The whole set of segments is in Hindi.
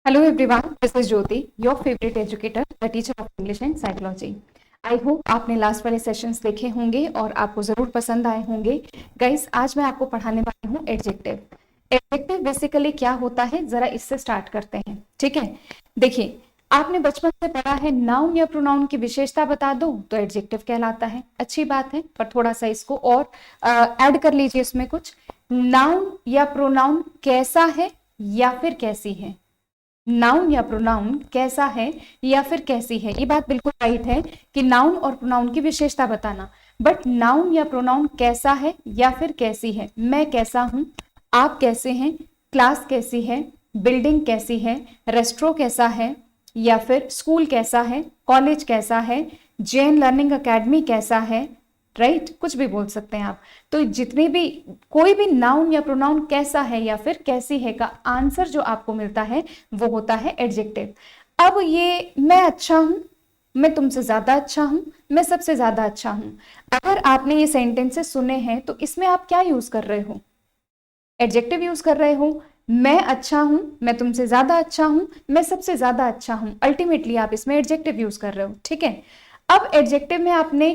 Hello everyone, this is Jyoti, your favorite educator, the teacher of English and Psychology. I hope आपने लास्ट वाले सेशंस देखे होंगे और आपको जरूर पसंद आए होंगे. गाइस, आज मैं आपको पढ़ाने वाली हूँ एडजेक्टिव. एडजेक्टिव बेसिकली क्या होता है, जरा इससे स्टार्ट करते हैं. ठीक है, देखिए, आपने बचपन से पढ़ा है नाउन या प्रोनाउन की विशेषता बता दो तो एडजेक्टिव कहलाता है. अच्छी बात है, पर थोड़ा सा इसको और ऐड कर लीजिए. इसमें कुछ नाउन या प्रोनाउन कैसा है या फिर कैसी है. नाउन या प्रोनाउन कैसा है या फिर कैसी है, ये बात बिल्कुल राइट है कि नाउन और प्रोनाउन की विशेषता बताना. बट नाउन या प्रोनाउन कैसा है या फिर कैसी है. मैं कैसा हूं, आप कैसे हैं, क्लास कैसी है, बिल्डिंग कैसी है, रेस्टोरेंट कैसा है, या फिर स्कूल कैसा है, कॉलेज कैसा है, जैन लर्निंग एकेडमी कैसा है. राइट, कुछ भी बोल सकते हैं आप. तो जितने भी कोई भी नाउन या प्रोनाउन कैसा है या फिर कैसी है का आंसर जो आपको मिलता है वो होता है एडजेक्टिव. अब ये मैं अच्छा हूं, मैं तुमसे ज्यादा अच्छा हूं, मैं सबसे ज्यादा अच्छा हूं, अगर आपने ये सेंटेंसेस सुने हैं तो इसमें आप क्या यूज कर रहे हो, एडजेक्टिव यूज कर रहे हो. मैं अच्छा हूं, मैं तुमसे ज्यादा अच्छा हूं, मैं सबसे ज्यादा अच्छा हूं, अल्टीमेटली आप इसमें एडजेक्टिव यूज कर रहे हो. ठीक है, अब एडजेक्टिव में आपने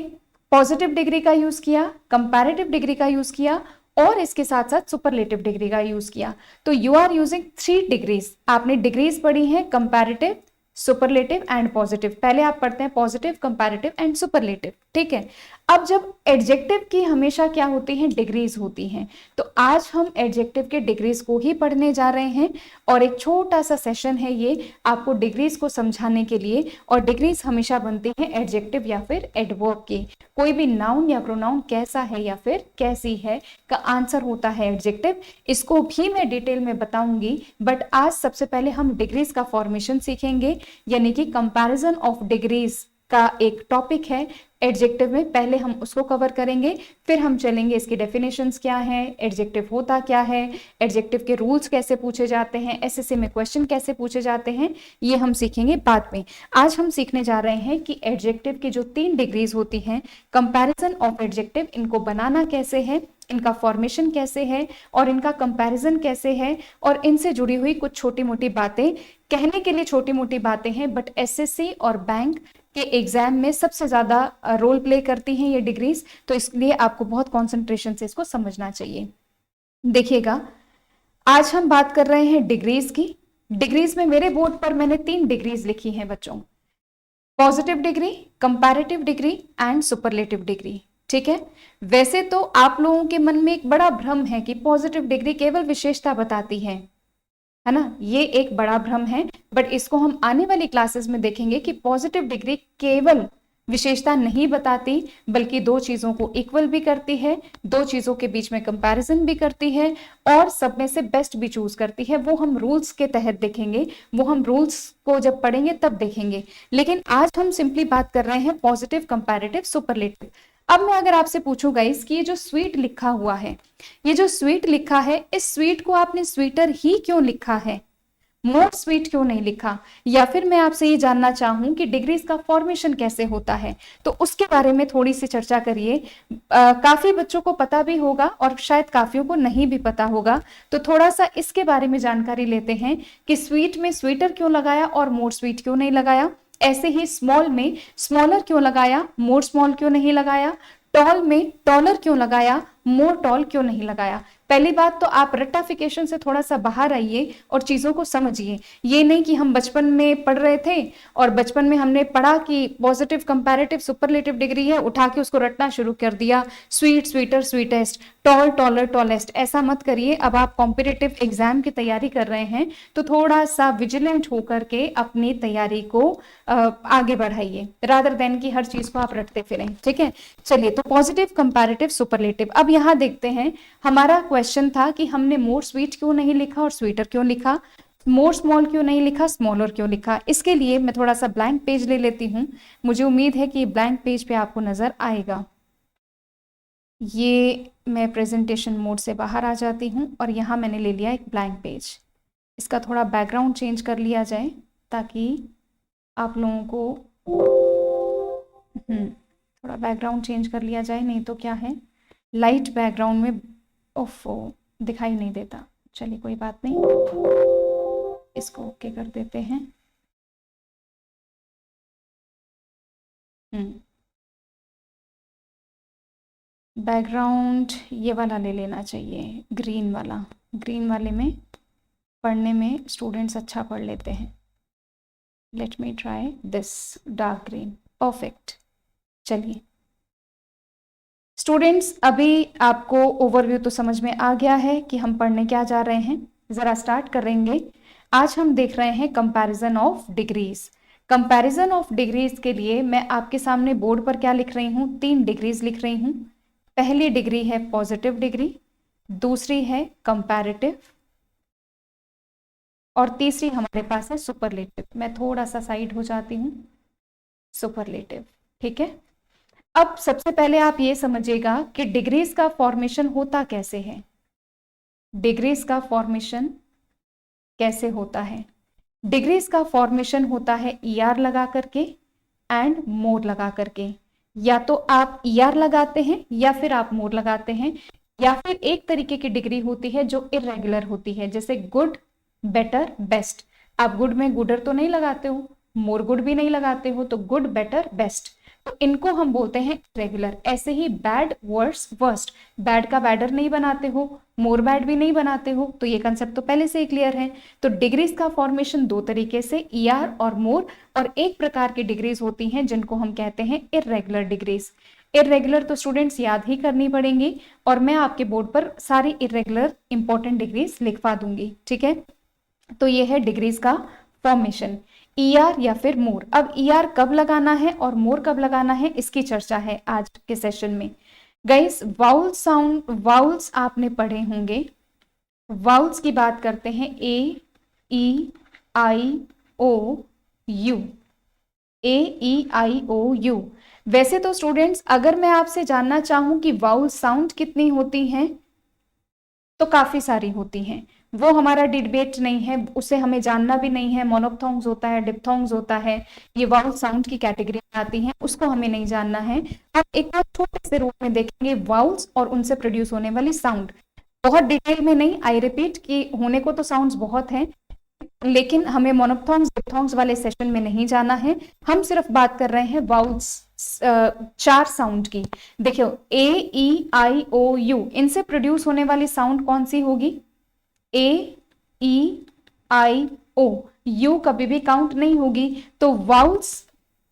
पॉजिटिव डिग्री का यूज किया, कंपैरेटिव डिग्री का यूज किया और इसके साथ साथ सुपरलेटिव डिग्री का यूज किया. तो यू आर यूजिंग 3 डिग्रीज. आपने डिग्रीज पढ़ी हैं कंपैरेटिव, सुपरलेटिव एंड पॉजिटिव. पहले आप पढ़ते हैं पॉजिटिव, कंपैरेटिव एंड सुपरलेटिव. ठीक है, अब जब एडजेक्टिव की हमेशा क्या होती हैं, डिग्रीज होती हैं. तो आज हम एडजेक्टिव के डिग्रीज को ही पढ़ने जा रहे हैं और एक छोटा सा सेशन है ये आपको डिग्रीज को समझाने के लिए. और डिग्रीज हमेशा बनती हैं एडजेक्टिव या फिर एडवर्ब की. कोई भी नाउन या प्रोनाउन कैसा है या फिर कैसी है का आंसर होता है एडजेक्टिव. इसको भी मैं डिटेल में बताऊंगी, बट आज सबसे पहले हम डिग्रीज का फॉर्मेशन सीखेंगे, यानी कि कंपैरिजन ऑफ डिग्रीज का एक टॉपिक है एडजेक्टिव में. पहले हम उसको कवर करेंगे, फिर हम चलेंगे इसकी डेफिनेशंस क्या है, एडजेक्टिव होता क्या है, एडजेक्टिव के रूल्स कैसे पूछे जाते हैं, एसएससी में क्वेश्चन कैसे पूछे जाते हैं, ये हम सीखेंगे बाद में. आज हम सीखने जा रहे हैं कि एडजेक्टिव की जो 3 डिग्रीज होती हैं, कंपैरिजन ऑफ एडजेक्टिव, इनको बनाना कैसे है, इनका फॉर्मेशन कैसे है और इनका कंपैरिजन कैसे है, और इनसे जुड़ी हुई कुछ छोटी मोटी बातें. कहने के लिए छोटी मोटी बातें हैं, बट एसएससी और बैंक के एग्जाम में सबसे ज्यादा रोल प्ले करती हैं ये डिग्रीज. तो इसलिए आपको बहुत कंसंट्रेशन से इसको समझना चाहिए. देखिएगा, आज हम बात कर रहे हैं डिग्रीज की. डिग्रीज में मेरे बोर्ड पर मैंने 3 डिग्रीज लिखी हैं बच्चों, positive degree, comparative degree and superlative degree. ठीक है, वैसे तो आप लोगों के मन में एक बड़ा भ्रम है कि पॉजिटिव डिग्री केवल विशेषता बताती है ना. ये एक बड़ा भ्रम है, बट इसको हम आने वाली क्लासेस में देखेंगे कि पॉजिटिव डिग्री केवल विशेषता नहीं बताती, बल्कि 2 चीजों को इक्वल भी करती है, 2 चीजों के बीच में कंपैरिजन भी करती है और सब में से बेस्ट भी चूज करती है. वो हम रूल्स के तहत देखेंगे, वो हम रूल्स को जब पढ़ेंगे तब देखेंगे. लेकिन आज हम सिंपली बात कर रहे हैं पॉजिटिव, कंपैरेटिव, सुपरलेटिव. अब मैं अगर आपसे पूछूं गाइस कि ये जो स्वीट लिखा हुआ है, ये जो स्वीट लिखा है, इस स्वीट को आपने स्वीटर ही क्यों लिखा है, मोर स्वीट क्यों नहीं लिखा. या फिर मैं आपसे ये जानना चाहूं कि डिग्रीज का फॉर्मेशन कैसे होता है, तो उसके बारे में थोड़ी सी चर्चा करिए. काफी बच्चों को पता भी होगा और शायद काफियों को नहीं भी पता होगा. तो थोड़ा सा इसके बारे में जानकारी लेते हैं कि स्वीट में स्वीटर क्यों लगाया और मोर स्वीट क्यों नहीं लगाया. ऐसे ही स्मॉल में स्मॉलर क्यों लगाया, मोर स्मॉल क्यों नहीं लगाया. टॉल में टॉलर क्यों लगाया, मोर टॉल क्यों नहीं लगाया. पहली बात तो आप रट्टाफिकेशन से थोड़ा सा बाहर आइए और चीजों को समझिए. ये नहीं कि हम बचपन में पढ़ रहे थे और बचपन में हमने पढ़ा कि पॉजिटिव, कंपैरेटिव, सुपरलेटिव डिग्री है, उठा के उसको रटना शुरू कर दिया, sweet, sweeter, sweetest, tall, taller, tallest. ऐसा मत करिए. अब आप कॉम्पिटिटिव एग्जाम की तैयारी कर रहे हैं तो थोड़ा सा विजिलेंट होकर के अपनी तैयारी को आगे बढ़ाइए, रादर देन की हर चीज को आप रटते फिरें. ठीक है, चलिए, तो पॉजिटिव, कंपैरेटिव, सुपरलेटिव. अब यहां देखते हैं, हमारा क्वेश्चन था कि हमने मोर स्वीट क्यों नहीं लिखा और स्वीटर क्यों लिखा, मोर स्मॉल क्यों नहीं लिखा, स्मॉलर क्यों लिखा. इसके लिए मैं थोड़ा सा ब्लैंक पेज ले लेती हूं. मुझे उम्मीद है कि ब्लैंक पेज पे आपको नजर आएगा. ये मैं प्रेजेंटेशन मोड से बाहर आ जाती हूं और यहाँ मैंने ले लिया एक ब्लैंक पेज. इसका थोड़ा बैकग्राउंड चेंज कर लिया जाए ताकि आप लोगों को थोड़ा बैकग्राउंड चेंज कर लिया जाए, नहीं तो क्या है, लाइट बैकग्राउंड में ओफो दिखाई नहीं देता. चलिए, कोई बात नहीं. इसको ओके कर देते हैं। बैकग्राउंड ये वाला ले लेना चाहिए, ग्रीन वाला। ग्रीन वाले में पढ़ने में स्टूडेंट्स अच्छा पढ़ लेते हैं। Let me try this dark green. Perfect. चलिए स्टूडेंट्स, अभी आपको ओवरव्यू तो समझ में आ गया है कि हम पढ़ने क्या जा रहे हैं। ज़रा स्टार्ट करेंगे। आज हम देख रहे हैं comparison of degrees. Comparison of degrees के लिए मैं आपके सामने बोर्ड पर क्या लिख रही हूँ, 3 डिग्रीज लिख रही हूँ। पहली डिग्री है पॉजिटिव डिग्री, दूसरी है कंपैरेटिव, और तीसरी हमारे पास है सुपरलेटिव। मैं थोड़ा सा साइड हो जाती हूँ। सुपरलेटिव, ठीक है। अब सबसे पहले आप ये समझिएगा कि डिग्रीज का फॉर्मेशन होता कैसे है। डिग्रीज का फॉर्मेशन कैसे होता है? डिग्रीज का फॉर्मेशन होता है ईआर लगा करके एंड मोर लगा करके। या तो आप ईआर लगाते हैं या फिर आप मोर लगाते हैं, या फिर एक तरीके की डिग्री होती है जो इरेगुलर होती है, जैसे गुड, बेटर, बेस्ट। आप गुड में गुडर तो नहीं लगाते हो, मोर गुड भी नहीं लगाते हो, तो गुड, बेटर, बेस्ट, तो इनको हम बोलते हैं रेगुलर। ऐसे ही बैड, वर्स, वर्स्ट। बैड का बैडर नहीं बनाते हो, मोर बैड भी नहीं बनाते हो, तो ये कंसेप्ट तो पहले से ही क्लियर है। तो डिग्रीज का फॉर्मेशन 2 तरीके से, ईआर और मोर, और एक प्रकार की डिग्रीज होती हैं जिनको हम कहते हैं इरेगुलर डिग्रीज। इरेगुलर तो स्टूडेंट्स याद ही करनी पड़ेंगी, और मैं आपके बोर्ड पर सारी इरेगुलर इंपॉर्टेंट डिग्रीज लिखवा दूंगी, ठीक है। तो ये है डिग्रीज का फॉर्मेशन, ईआर या फिर मोर। अब ईआर कब लगाना है और मोर कब लगाना है, इसकी चर्चा है आज के सेशन में। गाइस वाउल साउंड, वाउल्स आपने पढ़े होंगे। वाउल्स की बात करते हैं, ए, ई, आई, ओ, you. A, E, I, O, you. वैसे तो स्टूडेंट्स अगर मैं आपसे जानना चाहूं कि वाउल साउंड कितनी होती हैं, तो काफी सारी होती हैं। वो हमारा डिबेट नहीं है, उसे हमें जानना भी नहीं है। मोनोप्थोंग्स होता है, डिप्थोंग्स होता है, ये वाउल साउंड की कैटेगरी में आती हैं, उसको हमें नहीं जानना है। अब एक बार छोटे से रूप में देखेंगे वाउल्स और उनसे प्रोड्यूस होने वाली साउंड। बहुत डिटेल में नहीं, आई रिपीट कि होने को तो साउंड्स बहुत हैं, लेकिन हमें मोनोप्थोंग्स डिप्थोंग्स वाले सेशन में नहीं जाना है। हम सिर्फ बात कर रहे हैं वाउल्स, 4 साउंड की। देखियो ए, ई, आई, ओ, यू, इनसे प्रोड्यूस होने वाली साउंड कौन सी होगी? ए, ई, आई, ओ, यू कभी भी काउंट नहीं होगी। तो वाउल्स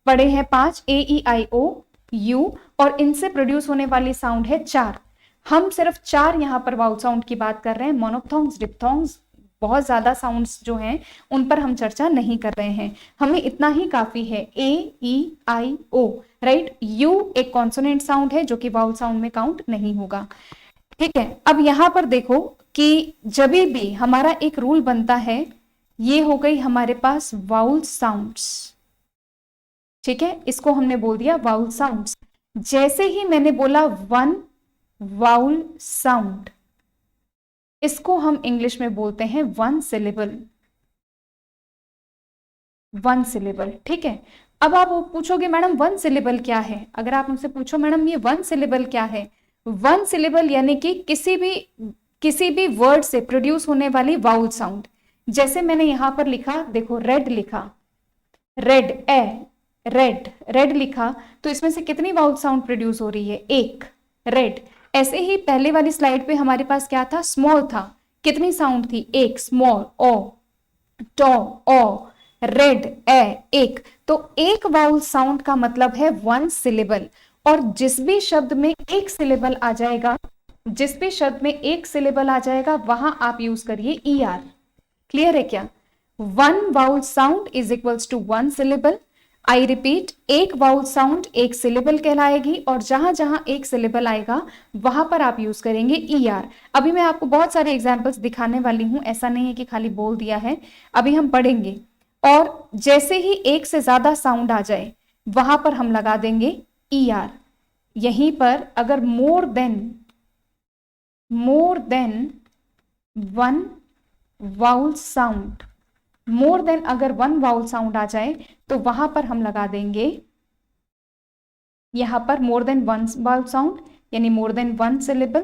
पड़े हैं 5, ए, ई, आई, ओ, यू, और इनसे प्रोड्यूस होने वाली साउंड है 4। हम सिर्फ 4 यहां पर वाउल साउंड की बात कर रहे हैं। मोनोप्थोंग्स डिप्थोंग्स बहुत ज्यादा साउंड्स जो हैं उन पर हम चर्चा नहीं कर रहे हैं, हमें इतना ही काफी है। ए, ई, आई, ओ, राइट। यू एक कॉन्सोनेंट साउंड है जो कि वाउल साउंड में काउंट नहीं होगा, ठीक है। अब यहां पर देखो कि जब भी हमारा एक रूल बनता है, ये हो गई हमारे पास वाउल साउंड्स, ठीक है, इसको हमने बोल दिया वाउल साउंड्स। जैसे ही मैंने बोला वन वाउल साउंड, इसको हम इंग्लिश में बोलते हैं वन सिलेबल। वन सिलेबल, ठीक है। अब आप पूछोगे मैडम वन सिलेबल क्या है? अगर आप मुझसे पूछो मैडम ये वन सिलेबल क्या है, वन सिलेबल यानी कि किसी भी वर्ड से प्रोड्यूस होने वाली वाउल साउंड। जैसे मैंने यहां पर लिखा, देखो रेड लिखा, रेड, ए, रेड, रेड लिखा, तो इसमें से कितनी वाउल साउंड प्रोड्यूस हो रही है? एक, रेड। ऐसे ही पहले वाली स्लाइड पे हमारे पास क्या था? स्मॉल था, कितनी साउंड थी? एक, स्मॉल, ओ, टो, ओ, रेड, ए, एक। तो एक वाउल साउंड का मतलब है वन सिलेबल। और जिस भी शब्द में एक सिलेबल आ जाएगा, जिस भी शब्द में एक सिलेबल आ जाएगा वहां आप यूज करिए ईआर। क्लियर है क्या? One vowel sound is equals to one syllable. I repeat, एक वाउल साउंड एक सिलेबल कहलाएगी, और जहां जहां एक सिलेबल आएगा वहां पर आप यूज करेंगे ईआर। अभी मैं आपको बहुत सारे एग्जांपल्स दिखाने वाली हूं, ऐसा नहीं है कि खाली बोल दिया है, अभी हम पढ़ेंगे। और जैसे ही एक से ज्यादा साउंड आ जाए वहां पर हम लगा देंगे ईआर। यहीं पर अगर more than one vowel sound, more than अगर वन वाउल साउंड आ जाए तो वहां पर हम लगा देंगे, यहां पर more than one vowel sound यानी more than one syllable,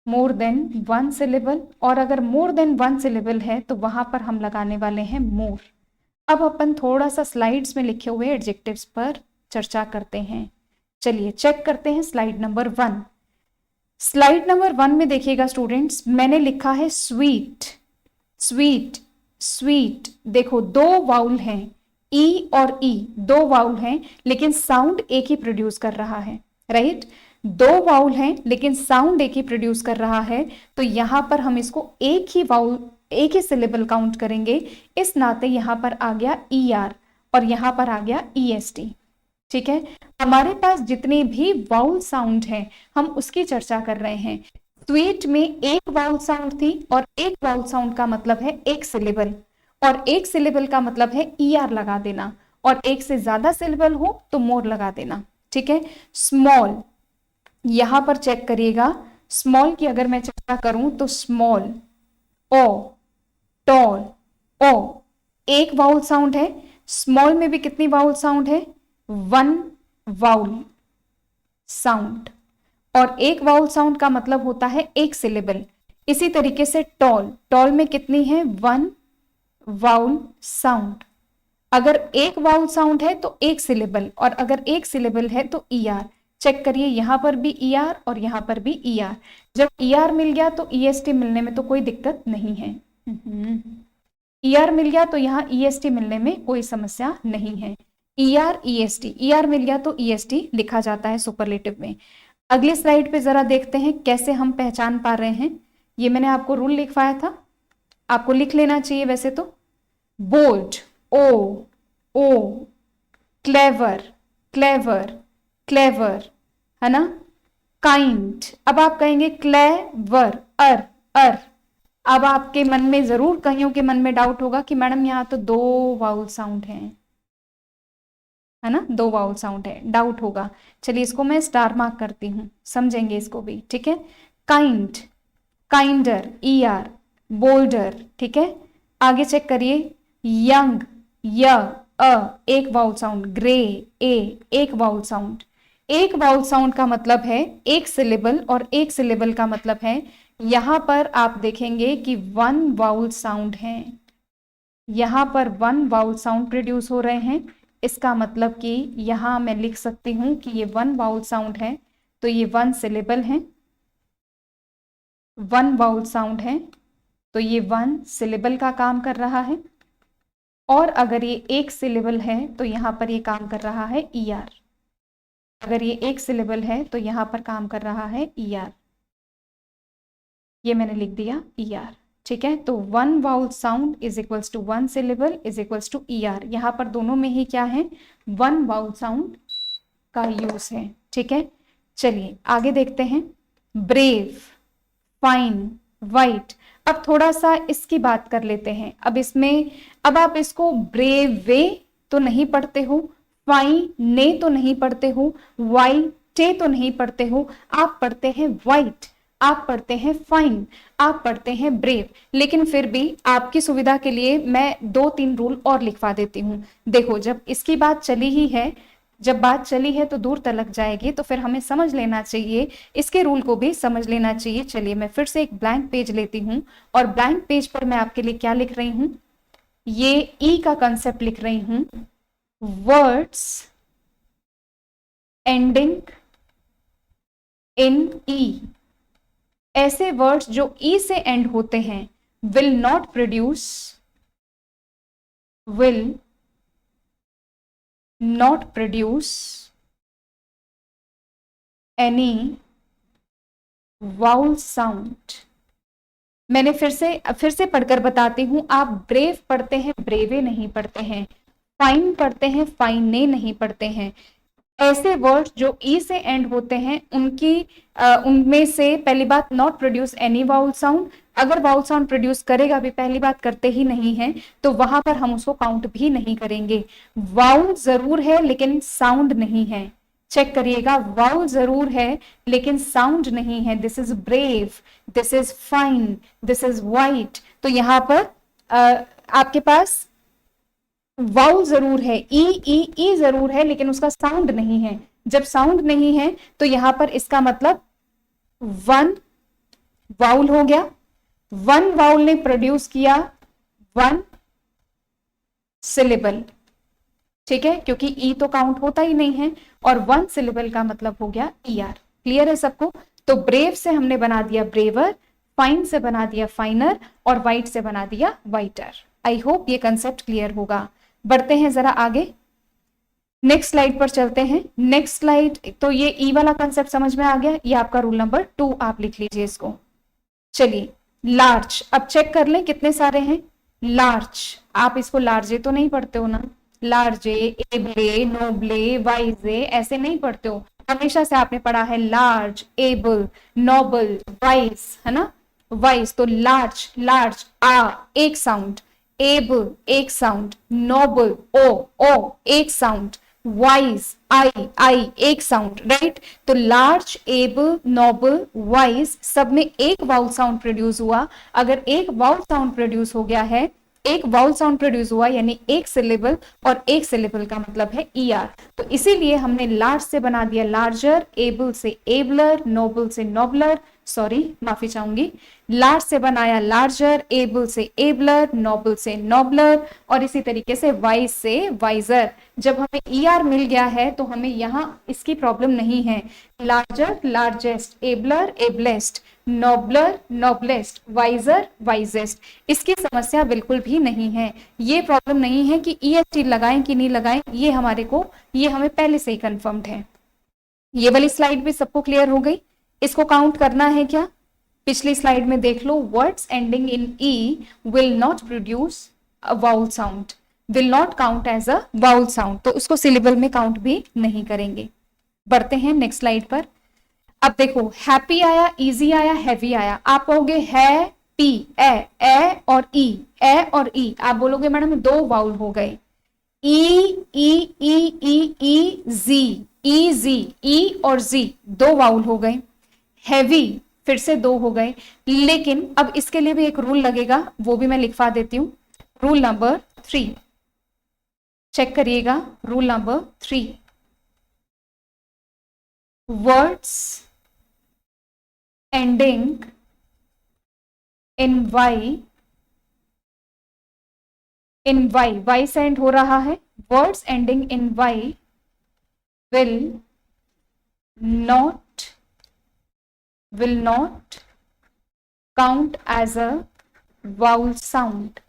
more than one syllable, और अगर मोर देन वन सिलेबल है तो वहां पर हम लगाने वाले हैं मोर। अब अपन थोड़ा सा स्लाइड्स में लिखे हुए एडजेक्टिव्स पर चर्चा करते हैं। चलिए चेक करते हैं स्लाइड नंबर 1। स्लाइड नंबर 1 में देखिएगा स्टूडेंट्स, मैंने लिखा है स्वीट, स्वीट, स्वीट। देखो दो वाउल हैं, ई और ई, दो वाउल हैं लेकिन साउंड एक ही प्रोड्यूस कर रहा है, राइट। दो वाउल हैं लेकिन साउंड एक ही प्रोड्यूस कर रहा है, तो यहां पर हम इसको एक ही वाउल, एक ही सिलेबल काउंट करेंगे। इस नाते यहां पर आ गया ई आर और यहां पर आ गया ई एस टी। ठीक है, हमारे पास जितने भी वाउल साउंड हैं हम उसकी चर्चा कर रहे हैं। स्वीट में एक वाउल साउंड थी और एक वाउल साउंड का मतलब है एक सिलेबल, और एक सिलेबल का मतलब है ई आर लगा देना, और एक से ज्यादा सिलेबल हो तो मोर लगा देना। ठीक है, स्मॉल, यहां पर चेक करिएगा, स्मॉल की अगर मैं चर्चा करूं तो स्मॉल, ओ, टॉल, ओ, एक वाउल साउंड है। स्मॉल में भी कितनी वाउल साउंड है? वन वाउल साउंड, और एक वाउल साउंड का मतलब होता है एक सिलेबल। इसी तरीके से टॉल, टॉल में कितनी है? One vowel sound. अगर एक वाउल साउंड है तो एक सिलेबल, और अगर एक सिलेबल है तो ई आर। चेक करिए, यहां पर भी ई आर और यहां पर भी ई आर। जब ई आर मिल गया तो ई एस टी मिलने में तो कोई दिक्कत नहीं है। ई आर मिल गया तो यहाँ ई एस टी मिलने में कोई समस्या नहीं है। E R E S T, E R मिल गया तो ई एस टी लिखा जाता है सुपरलेटिव में। अगली स्लाइड पे जरा देखते हैं कैसे हम पहचान पा रहे हैं। ये मैंने आपको रूल लिखवाया था, आपको लिख लेना चाहिए वैसे तो। बोल्ड, ओ, ओ, क्लेवर, क्लेवर, क्लेवर, है ना। काइंड, अब आप कहेंगे क्लेवर, अर। अब आपके मन में जरूर, कईयों के मन में डाउट होगा कि मैडम यहाँ तो दो वाउल साउंड हैं, है ना, दो वाउल साउंड है, डाउट होगा। चलिए इसको मैं स्टार मार्क करती हूं, समझेंगे इसको भी। ठीक है, kind, kinder, E R, boulder. ठीक है, आगे चेक करिए, यंग, य, अ, एक वाउल साउंड, ग्रे, ए, एक वाउल साउंड। एक वाउल साउंड का मतलब है एक सिलेबल, और एक सिलेबल का मतलब है, यहां पर आप देखेंगे कि वन वाउल साउंड है, यहां पर वन वाउल साउंड प्रोड्यूस हो रहे हैं। इसका मतलब कि यहां मैं लिख सकती हूं कि ये वन वाउल साउंड है तो ये वन सिलेबल है, वन वाउल साउंड है तो ये वन सिलेबल का काम कर रहा है, और अगर ये एक सिलेबल है तो यहां पर ये काम कर रहा है ई आर। अगर ये एक सिलेबल है तो यहां पर काम कर रहा है ई आर, ये मैंने लिख दिया ई आर। ठीक है, तो one vowel sound is equals to one syllable is equals to E R. यहां पर दोनों में ही क्या है? वन वाउल साउंड का यूज है। ठीक है, चलिए आगे देखते हैं। Brave, fine, white. अब थोड़ा सा इसकी बात कर लेते हैं। अब इसमें, अब आप इसको ब्रेव वे तो नहीं पढ़ते हो, फाइन ने तो नहीं पढ़ते हो, वाइटे तो नहीं पढ़ते हो, आप पढ़ते हैं वाइट, आप पढ़ते हैं फाइन, आप पढ़ते हैं ब्रेव। लेकिन फिर भी आपकी सुविधा के लिए मैं 2-3 रूल और लिखवा देती हूं। देखो, जब इसकी बात चली ही है, जब बात चली है तो दूर तलक जाएगी, तो फिर हमें समझ लेना चाहिए, इसके रूल को भी समझ लेना चाहिए। चलिए मैं फिर से एक ब्लैंक पेज लेती हूं, और ब्लैंक पेज पर मैं आपके लिए क्या लिख रही हूं? ये ई का कंसेप्ट लिख रही हूं, वर्ड्स एंडिंग इन ई। ऐसे वर्ड्स जो ई से एंड होते हैं will not produce, will not produce any vowel sound. मैंने फिर से पढ़कर बताती हूं, आप ब्रेव पढ़ते हैं, ब्रेवे नहीं पढ़ते हैं, फाइन पढ़ते हैं, फाइने नहीं पढ़ते हैं। ऐसे वर्ड्स जो ई से एंड होते हैं उनमें से पहली बात, not produce any vowel sound. अगर वाउल साउंड प्रोड्यूस करेगा भी, पहली बात करते ही नहीं है, तो वहां पर हम उसको काउंट भी नहीं करेंगे। वाउल जरूर है लेकिन साउंड नहीं है। चेक करिएगा, वाउल जरूर है लेकिन साउंड नहीं है। This is brave, this is fine, this is white. तो यहां पर आपके पास वाउल जरूर है, ई ई ई जरूर है लेकिन उसका साउंड नहीं है। जब साउंड नहीं है तो यहां पर इसका मतलब वन वाउल हो गया, वन वाउल ने प्रोड्यूस किया वन सिलेबल, ठीक है, क्योंकि ई तो काउंट होता ही नहीं है, और वन सिलेबल का मतलब हो गया ईआर। क्लियर है सबको? तो ब्रेव से हमने बना दिया ब्रेवर, फाइन से बना दिया फाइनर, और वाइट से बना दिया वाइटर। आई होप ये कंसेप्ट क्लियर होगा। बढ़ते हैं जरा आगे, नेक्स्ट स्लाइड पर चलते हैं। नेक्स्ट स्लाइड, तो ये ई वाला कंसेप्ट समझ में आ गया, ये आपका रूल नंबर 2, आप लिख लीजिए इसको। चलिए लार्ज, अब चेक कर लें कितने सारे हैं। लार्ज, आप इसको लार्जे तो नहीं पढ़ते हो ना, लार्जे, एबले, नोबले, वाइजे ऐसे नहीं पढ़ते हो, हमेशा से आपने पढ़ा है लार्ज, एबल, नोबल, वाइज, है ना, वाइज। तो लार्ज, लार्ज आ एक साउंड, एबल एक साउंड, नोबल ओ एक साउंड, वाइज आई एक साउंड, राइट। तो लार्ज, एबल, नोबल, वाइज सब में एक वाउल साउंड प्रोड्यूस हुआ। अगर एक वाउल साउंड प्रोड्यूस हो गया है, एक वाउल साउंड प्रोड्यूस हुआ यानी एक सिलेबल, और एक सिलेबल का मतलब है ईआर। तो इसीलिए हमने लार्ज से बना दिया लार्जर, एबल से एबलर, नोबल से नोबलर, सॉरी माफी चाहूंगी, लार्ज से बनाया लार्जर, एबल से एबलर, नोबल से नोबलर, और इसी तरीके से वाइज से वाइजर। जब हमें ईआर मिल गया है तो हमें यहाँ इसकी प्रॉब्लम नहीं है। Larger, largest, abler, ablest, nobler, noblest, wiser, wisest, इसकी समस्या बिल्कुल भी नहीं है। ये प्रॉब्लम नहीं है कि ईएसटी लगाएं कि नहीं लगाएं, ये हमें पहले से ही कंफर्म्ड है। ये वाली स्लाइड भी सबको क्लियर हो गई? इसको काउंट करना है क्या? पिछली स्लाइड में देख लो, words ending in E will not produce a vowel sound, will not count as a vowel sound, तो उसको सिलेबल में काउंट भी नहीं करेंगे। बढ़ते हैं नेक्स्ट स्लाइड पर। अब देखो, हैप्पी आया, इजी आया, हैवी आया। आप कहोगे है पी, ए और ई, ए और ई। आप बोलोगे मैडम दो वाउल हो गए, ई ई ई ई ई जी, ई जी, ई और जी दो वाउल हो गए। हैवी फिर से दो हो गए, लेकिन अब इसके लिए भी एक रूल लगेगा, वो भी मैं लिखवा देती हूं। रूल नंबर 3, चेक करिएगा, rule number 3, words ending in Y, in Y, Y से एंड हो रहा है, words ending in Y will not count as a vowel sound,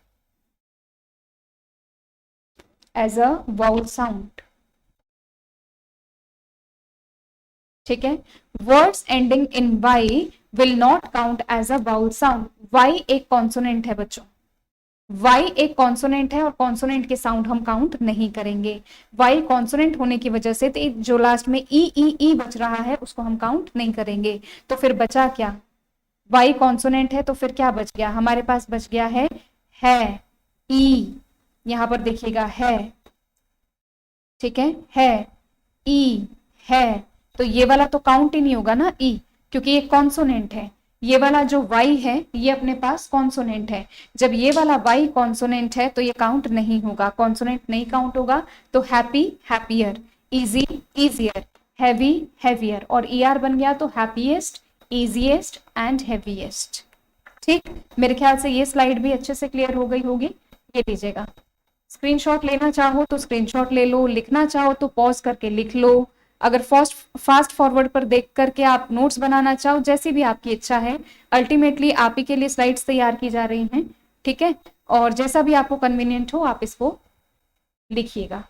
as a vowel sound, ठीक है। Words ending in Y will not count as a vowel sound. Y एक कॉन्सोनेंट है बच्चों, वाई एक कॉन्सोनेंट है, और कॉन्सोनेंट के साउंड हम काउंट नहीं करेंगे। वाई कॉन्सोनेंट होने की वजह से तो जो लास्ट में ई बच रहा है उसको हम काउंट नहीं करेंगे। तो फिर बचा क्या? वाई कॉन्सोनेंट है तो फिर क्या बच गया हमारे पास? बच गया है ई, यहां पर देखिएगा है, ठीक है ई है, तो ये वाला तो काउंट ही नहीं होगा ना ई, क्योंकि ये कॉन्सोनेंट है। ये वाला जो वाई है ये अपने पास कॉन्सोनेंट है। जब ये वाला वाई कॉन्सोनेंट है तो ये काउंट नहीं होगा, कॉन्सोनेंट नहीं काउंट होगा। तो happy, happier, easy, easier, heavy, heavier, और ईआर बन गया तो हैप्पीएस्ट, इजीएस्ट एंड हैवीएस्ट। ठीक, मेरे ख्याल से ये स्लाइड भी अच्छे से क्लियर हो गई होगी। ये लीजिएगा, स्क्रीनशॉट लेना चाहो तो स्क्रीनशॉट ले लो, लिखना चाहो तो पॉज करके लिख लो, अगर फास्ट फॉरवर्ड पर देख करके आप नोट्स बनाना चाहो, जैसी भी आपकी इच्छा है। अल्टीमेटली आप ही के लिए स्लाइड्स तैयार की जा रही हैं, ठीक है, और जैसा भी आपको कन्वीनियंट हो आप इसको लिखिएगा,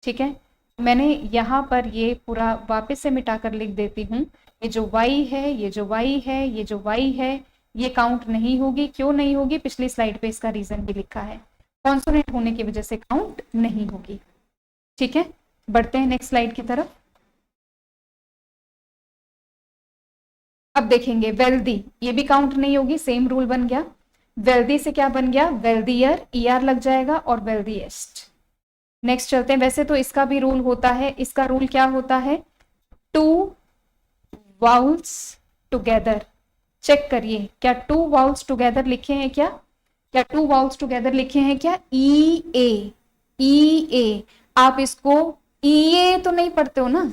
ठीक है। मैंने यहाँ पर ये पूरा वापस से मिटा कर लिख देती हूँ। ये जो वाई है, ये जो वाई है, ये जो वाई है, ये काउंट नहीं होगी। क्यों नहीं होगी? पिछली स्लाइड पे इसका रीजन भी लिखा है, कॉन्सोनेंट होने की वजह से काउंट नहीं होगी, ठीक है। बढ़ते हैं नेक्स्ट स्लाइड की तरफ। अब देखेंगे वेल्दी, ये भी काउंट नहीं होगी, सेम रूल बन गया। वेल्दी से क्या बन गया? वेल्दियर, ईआर लग जाएगा, और वेल्दीएस्ट। नेक्स्ट चलते हैं। वैसे तो इसका भी रूल होता है, इसका रूल क्या होता है? Two vowels together. चेक करिए, क्या टू वाउल्स टुगेदर लिखे हैं? क्या टू वाउल्स टुगेदर लिखे हैं? क्या ई ए। आप इसको ई ए तो नहीं पढ़ते हो ना,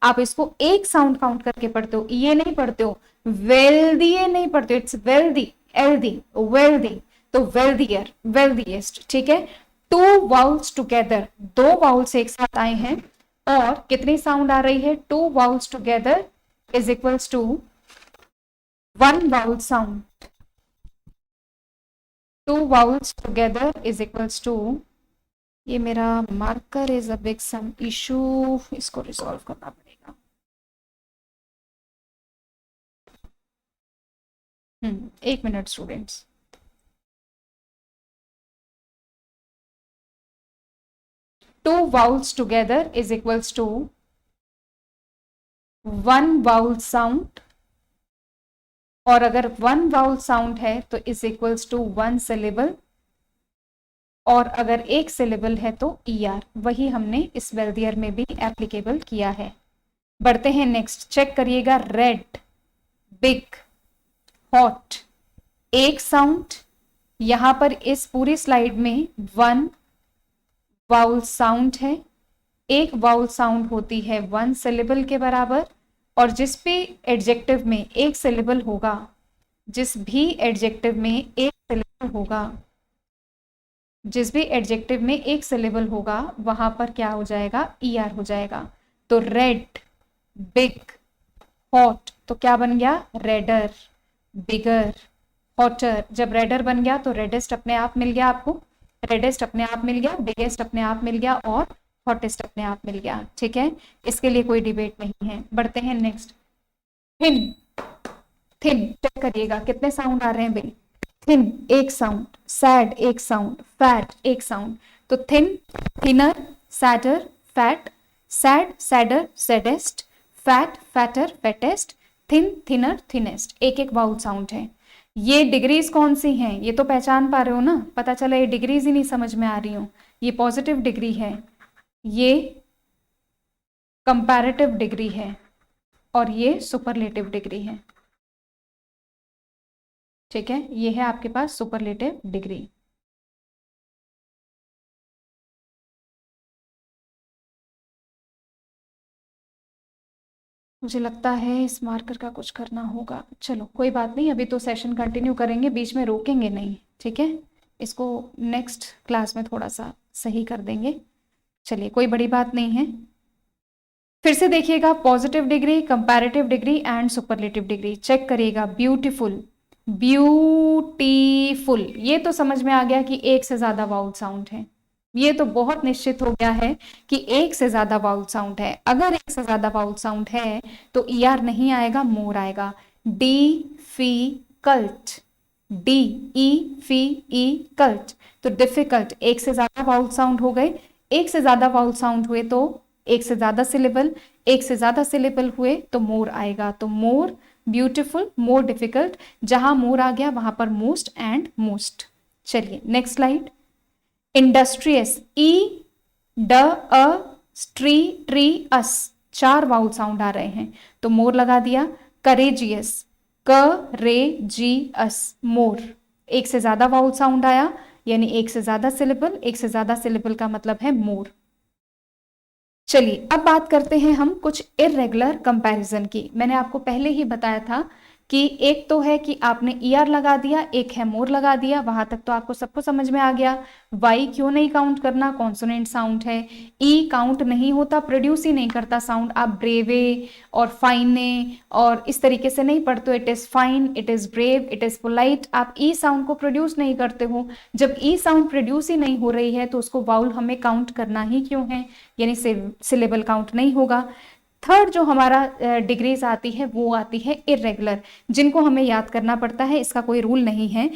आप इसको एक साउंड काउंट करके पढ़ते हो, ये नहीं पढ़ते हो। वेल्दी नहीं पढ़ते, इट्स वेल्दी, एल्दी, वेल्दी, तो वेल्दियर, वेल्दीएस्ट, ठीक है। टू वाउल्स टुगेदर, दो वाउल्स एक साथ आए हैं और कितनी साउंड आ रही है, two vowels together is equals to one vowel sound, two vowels together is equals to, ये मेरा marker is a big some issue, इसको रिजॉल्व करना पड़ेगा। एक minute students, two vowels together is equals to one vowel sound, और अगर वन वाउल साउंड है तो is equals to one syllable, और अगर एक सिलेबल है तो ईआर, वही हमने इस वेल्दियर में भी एप्लीकेबल किया है। बढ़ते हैं नेक्स्ट, चेक करिएगा, रेड, बिग, हॉट, एक साउंड, यहां पर इस पूरी स्लाइड में वन वाउल साउंड है, एक वाउल साउंड होती है वन सिलेबल के बराबर, और जिस भी एडजेक्टिव में एक सिलेबल होगा, जिस भी एडजेक्टिव में एक सिलेबल होगा, जिस भी एडजेक्टिव में एक सिलेबल होगा वहां पर क्या हो जाएगा, ईआर हो जाएगा। तो रेड, बिग, हॉट, तो क्या बन गया, रेडर, बिगर, हॉटर। जब रेडर बन गया तो रेडेस्ट अपने आप मिल गया आपको, रेडेस्ट अपने आप मिल गया, बिगेस्ट अपने आप मिल गया, और हॉटेस्ट अपने आप मिल गया, ठीक है। इसके लिए कोई डिबेट नहीं है। बढ़ते हैं नेक्स्ट, थिन, थिन, चेक करिएगा कितने साउंड आ रहे हैं भाई, थिन एक साउंड, सैड एक साउंड, फैट एक साउंड, तो thin, thinner, sadder, fat, sad, sadder, saddest, fat, fatter, fattest, thin, thinner, thinnest, एक एक वाउल साउंड है। ये डिग्रीज कौन सी हैं, ये तो पहचान पा रहे हो ना, पता चला ये डिग्रीज ही नहीं समझ में आ रही हो, ये पॉजिटिव डिग्री है, ये कंपैरेटिव डिग्री है, और ये सुपरलेटिव डिग्री है, ठीक है। ये है आपके पास सुपरलेटिव डिग्री। मुझे लगता है इस मार्कर का कुछ करना होगा, चलो कोई बात नहीं, अभी तो सेशन कंटिन्यू करेंगे, बीच में रोकेंगे नहीं, ठीक है। इसको नेक्स्ट क्लास में थोड़ा सा सही कर देंगे, चलिए कोई बड़ी बात नहीं है। फिर से देखिएगा, positive degree, comparative degree and superlative degree, check करिएगा, ब्यूटीफुल, ब्यूटीफुल, ये तो समझ में आ गया कि एक से ज्यादा वाउल साउंड है, ये तो बहुत निश्चित हो गया है कि एक से ज्यादा वाउल साउंड है। अगर एक से ज्यादा वाउल साउंड है तो ईआर नहीं आएगा, मोर आएगा। डी फी कल्ट, डी ई फी ई कल्ट, तो डिफिकल्ट, एक से ज्यादा वाउल साउंड हो गए, एक से ज्यादा वाउल साउंड हुए तो एक से ज्यादा सिलेबल, एक से ज्यादा सिलेबल हुए तो मोर आएगा, तो मोर, ब्यूटीफुल, मोर डिफिकल्ट, जहां मोर आ गया वहां पर मोस्ट एंड मोस्ट। चलिए नेक्स्ट स्लाइड, इंडस्ट्रियस, ई ड अ स्ट्री ट्री अस, चार वाउल साउंड आ रहे हैं तो मोर लगा दिया। करेजियस, क रे जी अस, मोर, एक से ज्यादा वाउल साउंड आया यानी एक से ज्यादा सिलेबल, एक से ज्यादा सिलेबल का मतलब है मोर। चलिए अब बात करते हैं हम कुछ इररेगुलर कंपैरिजन की। मैंने आपको पहले ही बताया था कि एक तो है कि आपने ईआर लगा दिया, एक है मोर लगा दिया, वहां तक तो आपको सबको समझ में आ गया। वाई क्यों नहीं काउंट करना, कॉन्सोनेंट साउंड है। ई काउंट नहीं होता, प्रोड्यूस ही नहीं करता साउंड, आप ब्रेवे और फाइने और इस तरीके से नहीं पढ़ते हो, it is fine, it is brave, it is polite, आप ई साउंड को प्रोड्यूस नहीं करते हो। जब ई साउंड प्रोड्यूस ही नहीं हो रही है तो उसको वाउल हमें काउंट करना ही क्यों है, यानी सिलेबल काउंट नहीं होगा। थर्ड जो हमारा डिग्रीज आती है वो आती है इरेगुलर, जिनको हमें याद करना पड़ता है, इसका कोई रूल नहीं है।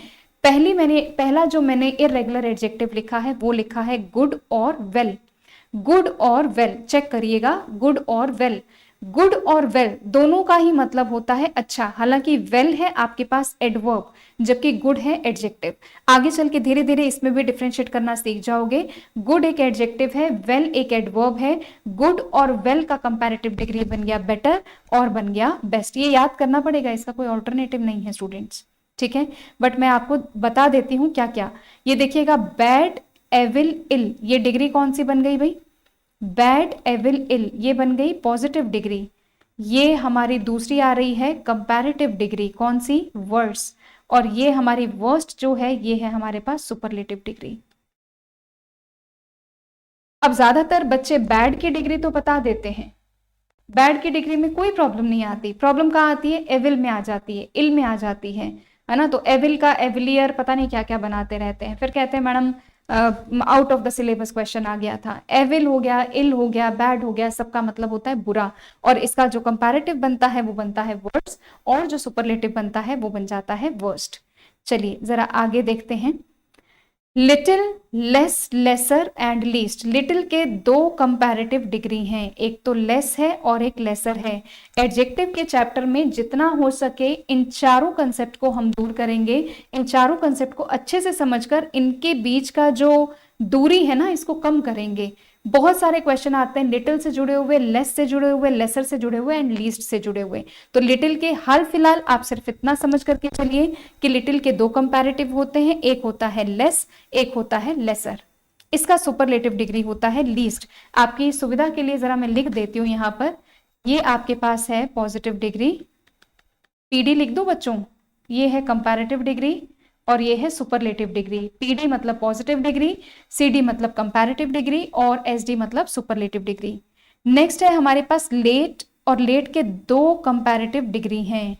पहला जो मैंने इरेगुलर एडजेक्टिव लिखा है वो लिखा है गुड और वेल, गुड और वेल, चेक करिएगा, गुड और वेल, गुड और वेल दोनों का ही मतलब होता है अच्छा, हालांकि वेल है आपके पास एडवर्ब जबकि गुड है एडजेक्टिव। आगे चल के धीरे धीरे इसमें भी डिफरेंशिएट करना सीख जाओगे। गुड एक एडजेक्टिव है, वेल एक एडवर्ब है, गुड और वेल का कंपैरेटिव डिग्री बन गया बेटर और बन गया बेस्ट। ये याद करना पड़ेगा, इसका कोई ऑल्टरनेटिव नहीं है स्टूडेंट्स, ठीक है। बट मैं आपको बता देती हूँ क्या क्या। ये देखिएगा, बैड, एविल, इल, ये डिग्री कौन सी बन गई भाई, बैड, एविल, इल, ये बन गई पॉजिटिव डिग्री। ये हमारी दूसरी आ रही है कंपैरेटिव डिग्री, कौन सी, वर्स्ट। और ये हमारी वर्स्ट जो है ये है हमारे पास सुपरलेटिव डिग्री। अब ज्यादातर बच्चे बैड की डिग्री तो बता देते हैं, बैड की डिग्री में कोई प्रॉब्लम नहीं आती, प्रॉब्लम कहाँ आती है, एविल में आ जाती है, इल में आ जाती है ना। तो एविल का एविलियर पता नहीं क्या क्या बनाते रहते हैं, फिर कहते हैं madam out of the syllabus question आ गया था। एविल हो गया, इल हो गया, बैड हो गया, सबका मतलब होता है बुरा, और इसका जो कंपैरेटिव बनता है वो बनता है वर्स्ट, और जो सुपरलेटिव बनता है वो बन जाता है वर्स्ट। चलिए जरा आगे देखते हैं। Little, less, lesser and least. Little के दो कंपैरेटिव डिग्री हैं, एक तो लेस है और एक लेसर है। एडजेक्टिव के चैप्टर में जितना हो सके इन चारों कंसेप्ट को हम दूर करेंगे, इन चारों कंसेप्ट को अच्छे से समझकर इनके बीच का जो दूरी है ना इसको कम करेंगे। बहुत सारे क्वेश्चन आते हैं लिटिल से जुड़े हुए, लेस से जुड़े हुए, लेसर से जुड़े हुए एंड लीस्ट से जुड़े हुए। तो लिटिल के हाल फिलहाल आप सिर्फ इतना समझ करके चलिए कि लिटिल के दो कंपैरेटिव होते हैं, एक होता है लेस, एक होता है लेसर। इसका सुपरलेटिव डिग्री होता है लीस्ट। आपकी सुविधा के लिए जरा मैं लिख देती हूं यहां पर, ये आपके पास है पॉजिटिव डिग्री, पीडी लिख दो बच्चों, ये है कंपैरेटिव डिग्री और ये है सुपरलेटिव डिग्री। पीडी मतलब पॉजिटिव डिग्री, सीडी मतलब कंपैरेटिव डिग्री और एसडी मतलब सुपरलेटिव डिग्री। नेक्स्ट है हमारे पास लेट, और लेट के दो कंपैरेटिव डिग्री हैं,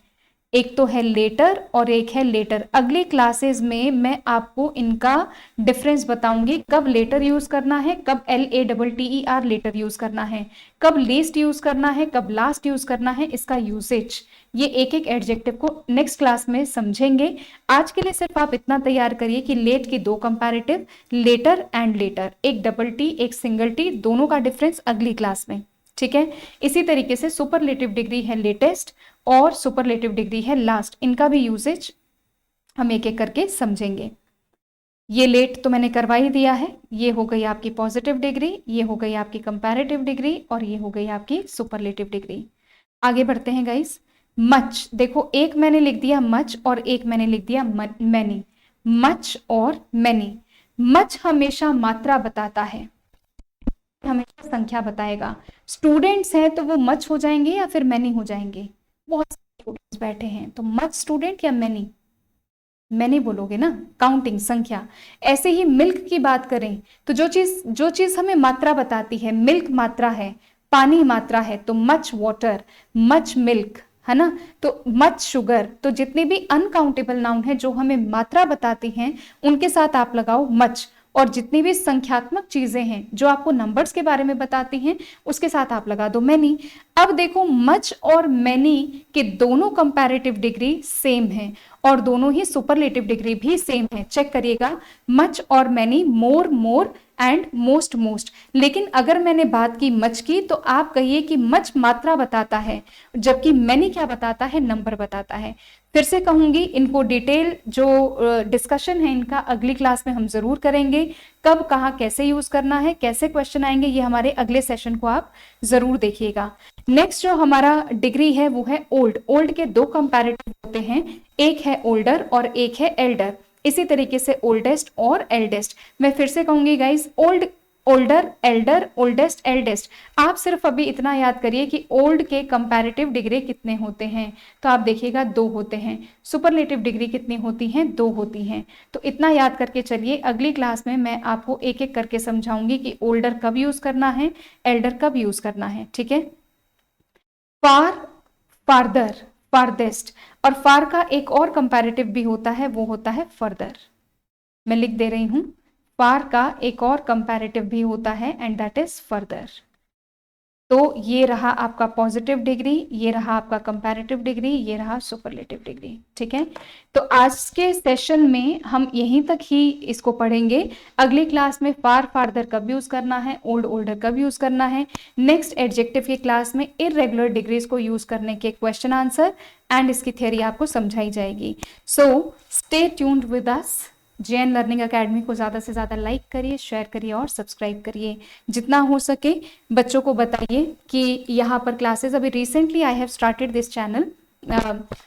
एक तो है लेटर और एक है लेटर। अगली क्लासेस में मैं आपको इनका डिफरेंस बताऊंगी, कब लेटर यूज करना है, कब LATTER लेटर यूज करना है, कब लीस्ट यूज करना है, कब लास्ट यूज करना है, इसका यूसेज। ये एक एक एडजेक्टिव को नेक्स्ट क्लास में समझेंगे। आज के लिए सिर्फ आप इतना तैयार करिए कि लेट की दो कंपैरेटिव, लेटर एंड लेटर, एक डबल टी एक सिंगल टी, दोनों का डिफरेंस अगली क्लास में, ठीक है। इसी तरीके से सुपरलेटिव डिग्री है लेटेस्ट और सुपरलेटिव डिग्री है लास्ट, इनका भी यूसेज हम एक एक करके समझेंगे। ये लेट तो मैंने करवा ही दिया है, ये हो गई आपकी पॉजिटिव डिग्री, ये हो गई आपकी कंपैरेटिव डिग्री और ये हो गई आपकी सुपरलेटिव डिग्री। आगे बढ़ते हैं गाइस। मच, देखो एक मैंने लिख दिया मच और एक मैंने लिख दिया मैनी, मच और मैनी। मच हमेशा मात्रा बताता है, हमेशा संख्या बताएगा। स्टूडेंट्स हैं तो वो मच हो जाएंगे या फिर मैनी हो जाएंगे, बहुत सारे स्टूडेंट्स बैठे हैं तो मच स्टूडेंट या मैनी, मैनी बोलोगे ना, काउंटिंग संख्या। ऐसे ही मिल्क की बात करें तो जो चीज हमें मात्रा बताती है, मिल्क मात्रा है, पानी मात्रा है, तो मच वाटर, मच मिल्क, है ना। तो मच शुगर, तो जितने भी अनकाउंटेबल नाउन है जो हमें मात्रा बताती हैं उनके साथ आप लगाओ मच, और जितनी भी संख्यात्मक चीजें हैं जो आपको नंबर्स के बारे में बताती हैं उसके साथ आप लगा दो मैनी। अब देखो मच और मैनी के दोनों कंपैरेटिव डिग्री सेम है और दोनों ही सुपरलेटिव डिग्री भी सेम है। चेक करिएगा, मच और many, more more and most most. लेकिन अगर मैंने बात की मच की तो आप कहिए कि मच मात्रा बताता है, जबकि मैनी क्या बताता है, नंबर बताता है। फिर से कहूंगी, इनको डिटेल जो डिस्कशन है इनका अगली क्लास में हम जरूर करेंगे। कब कहाँ कैसे यूज करना है, कैसे क्वेश्चन आएंगे, ये हमारे अगले सेशन को आप जरूर देखिएगा। नेक्स्ट जो हमारा डिग्री है वो है ओल्ड। ओल्ड के दो कंपैरेटिव होते हैं, एक है ओल्डर और एक है एल्डर। इसी तरीके से ओल्डेस्ट और एल्डेस्ट। मैं फिर से कहूंगी guys, old, older, Elder, oldest, eldest. आप सिर्फ अभी इतना याद करिए कि ओल्ड के कंपैरेटिव डिग्री कितने होते हैं, तो आप देखिएगा 2 होते हैं। सुपरलेटिव डिग्री कितनी होती हैं, 2 होती हैं। तो इतना याद करके चलिए, अगली क्लास में मैं आपको एक एक करके समझाऊंगी कि ओल्डर कब यूज करना है, एल्डर कब यूज करना है, ठीक है। फार, फार्दर, फारदेस्ट, और फार का एक और कंपैरेटिव भी होता है, वो होता है फर्दर। मैं लिख दे रही हूं, फार का एक और कंपैरेटिव भी होता है एंड दैट इज फर्दर। तो ये रहा आपका पॉजिटिव डिग्री, ये रहा आपका कंपैरेटिव डिग्री, ये रहा सुपरलेटिव डिग्री, ठीक है। तो आज के सेशन में हम यहीं तक ही इसको पढ़ेंगे। अगली क्लास में फार, फार्दर कब यूज करना है, ओल्ड, ओल्डर कब यूज करना है। नेक्स्ट एडजेक्टिव की क्लास में इररेगुलर डिग्रीज को यूज करने के क्वेश्चन आंसर एंड इसकी थ्योरी आपको समझाई जाएगी। So stay tuned with us. JN learning academy को ज़्यादा से ज़्यादा लाइक करिए, शेयर करिए और सब्सक्राइब करिए। जितना हो सके बच्चों को बताइए कि यहाँ पर क्लासेस, अभी recently I have started this channel,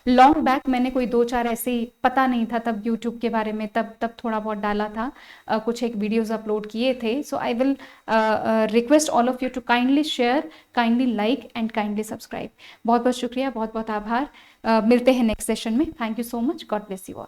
long back मैंने कोई 2-4 ऐसे पता नहीं था तब यूट्यूब के बारे में, तब थोड़ा बहुत डाला था, कुछ एक वीडियोस अपलोड किए थे. So I will request all of you to kindly share, kindly like and kindly subscribe. बहुत बहुत शुक्रिया, बहुत बहुत आभार. मिलते हैं नेक्स्ट सेशन में. Thank you so much. God bless you all.